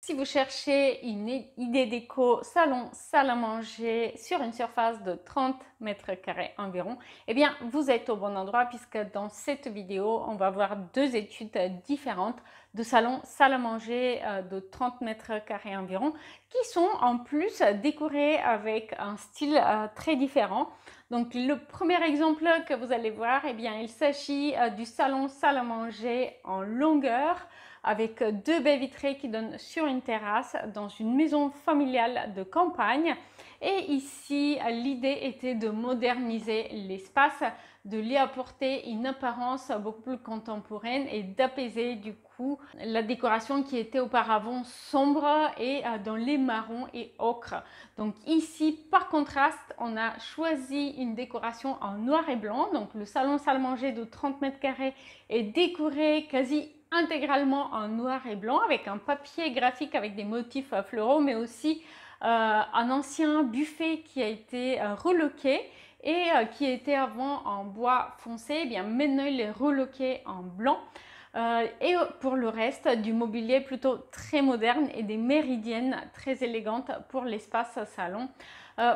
Si vous cherchez une idée déco salon, salle à manger sur une surface de 30 mètres carrés environ, eh bien vous êtes au bon endroit puisque dans cette vidéo, on va voir deux études différentes de salon, salle à manger de 30 mètres carrés environ qui sont en plus décorées avec un style très différent. Donc le premier exemple que vous allez voir, eh bien il s'agit du salon, salle à manger en longueur, avec deux baies vitrées qui donnent sur une terrasse dans une maison familiale de campagne. Et ici, l'idée était de moderniser l'espace, de lui apporter une apparence beaucoup plus contemporaine et d'apaiser du coup la décoration qui était auparavant sombre et dans les marrons et ocre. Donc ici, par contraste, on a choisi une décoration en noir et blanc. Donc le salon salle à manger de 30 mètres carrés est décoré quasi intégralement en noir et blanc avec un papier graphique avec des motifs floraux, mais aussi un ancien buffet qui a été reloqué et qui était avant en bois foncé. Eh bien maintenant il est reloqué en blanc. Et pour le reste, du mobilier plutôt très moderne et des méridiennes très élégantes pour l'espace salon.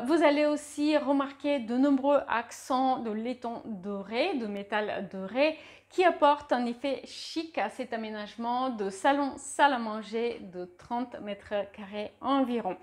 Vous allez aussi remarquer de nombreux accents de laiton doré, de métal doré, qui apportent un effet chic à cet aménagement de salon salle à manger de 30 mètres carrés environ.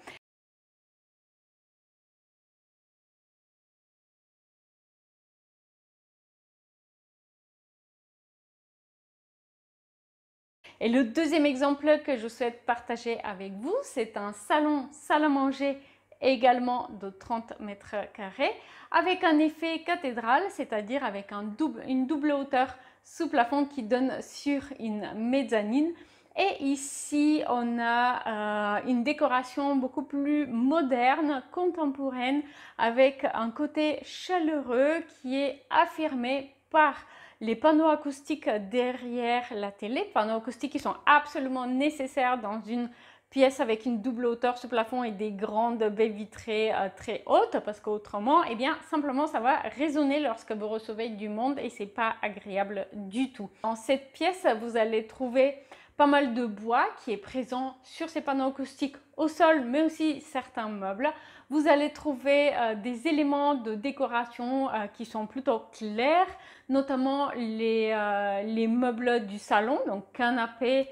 Et le deuxième exemple que je souhaite partager avec vous, c'est un salon salle à manger également de 30 mètres carrés avec un effet cathédrale, c'est-à-dire avec une double hauteur sous plafond qui donne sur une mezzanine. Et ici, on a une décoration beaucoup plus moderne, contemporaine, avec un côté chaleureux qui est affirmé par les panneaux acoustiques derrière la télé, panneaux acoustiques qui sont absolument nécessaires dans une pièce avec une double hauteur sous plafond et des grandes baies vitrées très hautes, parce qu'autrement, eh bien, simplement, ça va résonner lorsque vous recevez du monde et c'est pas agréable du tout. Dans cette pièce, vous allez trouver pas mal de bois qui est présent sur ces panneaux acoustiques au sol, mais aussi certains meubles. Vous allez trouver des éléments de décoration qui sont plutôt clairs, notamment les meubles du salon, donc canapé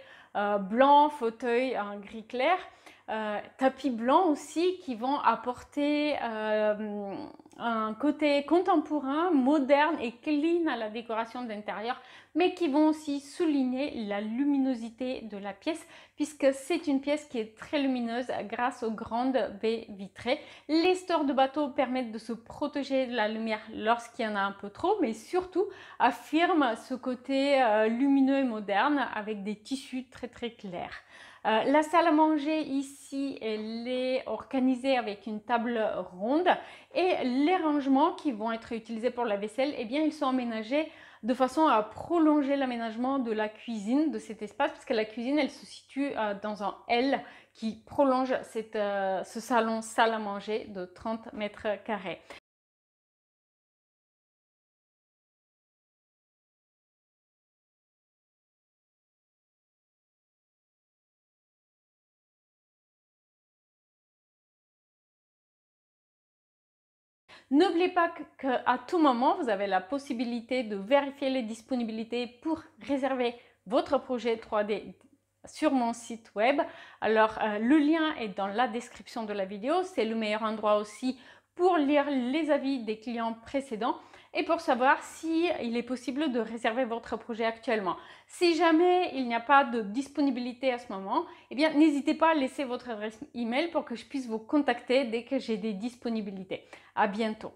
blanc, fauteuil en gris clair, tapis blanc aussi qui vont apporter un côté contemporain, moderne et clean à la décoration d'intérieur, mais qui vont aussi souligner la luminosité de la pièce puisque c'est une pièce qui est très lumineuse grâce aux grandes baies vitrées. Les stores de bateaux permettent de se protéger de la lumière lorsqu'il y en a un peu trop, mais surtout affirment ce côté lumineux et moderne avec des tissus très clairs. La salle à manger ici, elle est organisée avec une table ronde et les rangements qui vont être utilisés pour la vaisselle, eh bien, ils sont aménagés de façon à prolonger l'aménagement de la cuisine de cet espace, puisque la cuisine, elle se situe dans un L qui prolonge ce salon salle à manger de 30 mètres carrés. N'oubliez pas qu'à tout moment, vous avez la possibilité de vérifier les disponibilités pour réserver votre projet 3D sur mon site web. Alors, le lien est dans la description de la vidéo. C'est le meilleur endroit aussi pour lire les avis des clients précédents et pour savoir si il est possible de réserver votre projet actuellement. Si jamais il n'y a pas de disponibilité à ce moment, eh bien, n'hésitez pas à laisser votre adresse email pour que je puisse vous contacter dès que j'ai des disponibilités. À bientôt.